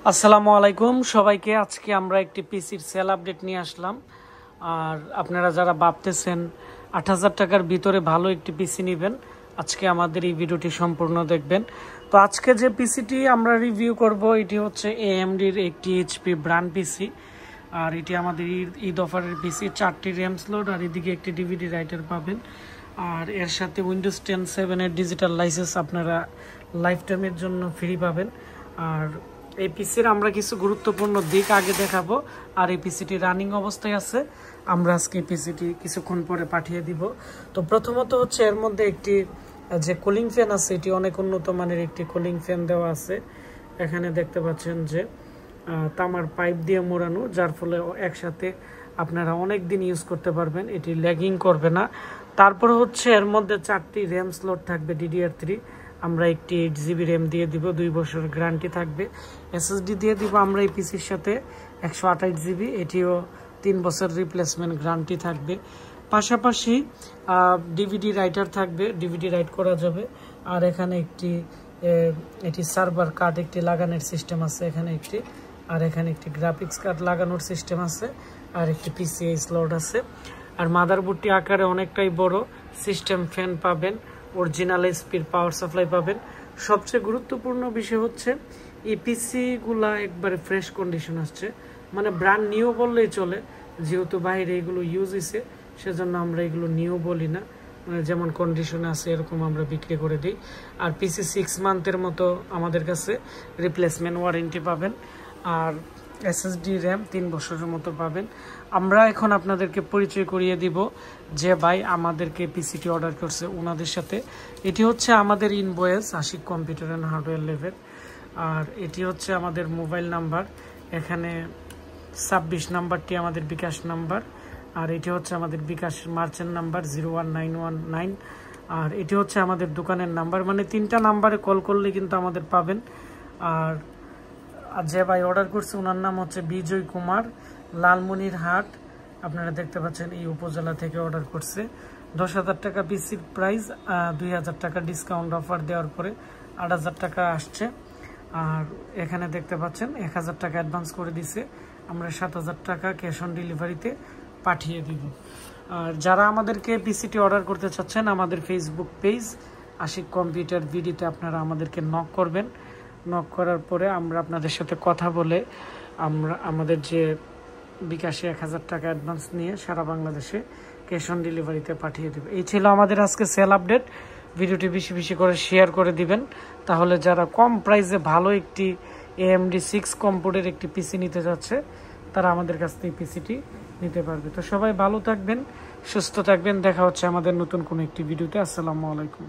আসসালামু আলাইকুম সবাইকে। আজকে আমরা একটি পিসির সেল আপডেট নিয়ে আসলাম। আর আপনারা যারা ভাবতেছেন ৮,০০০ টাকার ভিতরে ভালো একটি পিসি নেবেন, আজকে আমাদের এই ভিডিওটি সম্পূর্ণ দেখবেন। তো আজকে যে পিসিটি আমরা রিভিউ করব এটি হচ্ছে AMDর একটি HP ব্র্যান্ড পিসি। আর এটি আমাদের ঈদ অফারের পিসি, 4টি র্যাম স্লট আর এদিকে একটি ডিভিডি রাইটার পাবেন। আর এর সাথে উইন্ডোজ 10 7-এর ডিজিটাল লাইসেন্স আপনারা লাইফ টাইমের জন্য ফ্রি পাবেন। আর এই পিসির আমরা কিছু গুরুত্বপূর্ণ দিক আগে দেখাবো। আর এই পিসিটি রানিং অবস্থায় আছে, আমরা আজকে এই পিসিটি কিছুক্ষণ পরে পাঠিয়ে দিব। তো প্রথমত হচ্ছে এর মধ্যে একটি যে কুলিং ফ্যান আছে, এটি অনেক উন্নত মানের একটি কুলিং ফ্যান দেওয়া আছে। এখানে দেখতে পাচ্ছেন যে তামার পাইপ দিয়ে মোড়ানো, যার ফলে একসাথে আপনারা অনেক দিন ইউজ করতে পারবেন, এটি ল্যাগিং করবে না। তারপর হচ্ছে এর মধ্যে 4টি র্যাম স্লট থাকবে DDR3। আমরা একটি 8GB র্যাম দিয়ে দিব, 2 বছর গ্যারান্টি থাকবে। SSD দিয়ে দিব আমরা এই পিসির সাথে 128GB, এটিও 3 বছর রিপ্লেসমেন্ট গ্যারান্টি থাকবে। পাশাপাশি ডিভিডি রাইটার থাকবে, ডিভিডি রাইট করা যাবে। আর এখানে এটি সার্ভার কার্ড একটি লাগানোর সিস্টেম আছে, এখানে একটি, আর এখানে একটি গ্রাফিক্স কার্ড লাগানোর সিস্টেম আছে, আর একটি PCI স্লট আছে। আর মাদারবোর্ডটি আকারে অনেকটাই বড়, সিস্টেম ফ্যান পাবেন, অরিজিনাল স্পিড পাওয়ার সাপ্লাই পাবেন। সবচেয়ে গুরুত্বপূর্ণ বিষয় হচ্ছে এই পিসিগুলা একবারে ফ্রেশ কন্ডিশন আসছে, মানে ব্র্যান্ড নিউ বললেই চলে, যেহেতু বাইরে এগুলো ইউজ হয়েছে সেজন্য আমরা এগুলো নিউ বলি না, মানে যেমন কন্ডিশনে আছে এরকম আমরা বিক্রি করে দিই। আর পিসি 6 মান্থের মতো আমাদের কাছে রিপ্লেসমেন্ট ওয়ারেন্টি পাবেন। আর SSD র্যাম 3 বছরের মতো পাবেন। আমরা এখন আপনাদেরকে পরিচয় করিয়ে দিব যে ভাই আমাদেরকে পিসিটি অর্ডার করছে ওনাদের সাথে। এটি হচ্ছে আমাদের invoice Ashik computer and hardware level. আর এটি হচ্ছে আমাদের মোবাইল নাম্বার, এখানে 26 নাম্বারটি আমাদের বিকাশ নাম্বার। আর এটি হচ্ছে আমাদের বিকাশ মার্চেন্ট নাম্বার 01919। আর এটি হচ্ছে আমাদের দোকানের নাম্বার, মানে 3টা নাম্বারে কল করলে কিন্তু আমাদের পাবেন। আর যে ভাই অর্ডার করছে ওনার নাম হচ্ছে বিজয় কুমার, লালমনিরহাট, আপনারা দেখতে পাচ্ছেন এই উপজেলা থেকে অর্ডার করছে। 10,000 টাকা পিসির প্রাইস, 2,000 টাকা ডিসকাউন্ট অফার দেওয়ার পরে 8,000 টাকা আসছে। আর এখানে দেখতে পাচ্ছেন 1,000 টাকা অ্যাডভান্স করে দিছে, আমরা 7,000 টাকা ক্যাশ অন ডেলিভারিতে পাঠিয়ে দিব। আর যারা আমাদেরকে পিসিটি অর্ডার করতে চাচ্ছেন, আমাদের ফেসবুক পেজ আশিক কম্পিউটার ভিডিওতে আপনারা আমাদেরকে নক করবেন। নক করার পরে আমরা আপনাদের সাথে কথা বলে আমরা আমাদের যে বিকাশে 1,000 টাকা অ্যাডভান্স নিয়ে সারা বাংলাদেশে ক্যাশ অন ডেলিভারিতে পাঠিয়ে দেবে। এই ছিল আমাদের আজকে সেল আপডেট। ভিডিওটি বেশি বেশি করে শেয়ার করে দিবেন, তাহলে যারা কম প্রাইসে ভালো একটি AMD 6 কম্পিউটার একটি পিসি নিতে যাচ্ছে তারা আমাদের কাছ থেকে পিসিটি নিতে পারবে। তো সবাই ভালো থাকবেন, সুস্থ থাকবেন, দেখা হচ্ছে আমাদের নতুন কোনো একটি ভিডিওতে। আসসালামু আলাইকুম।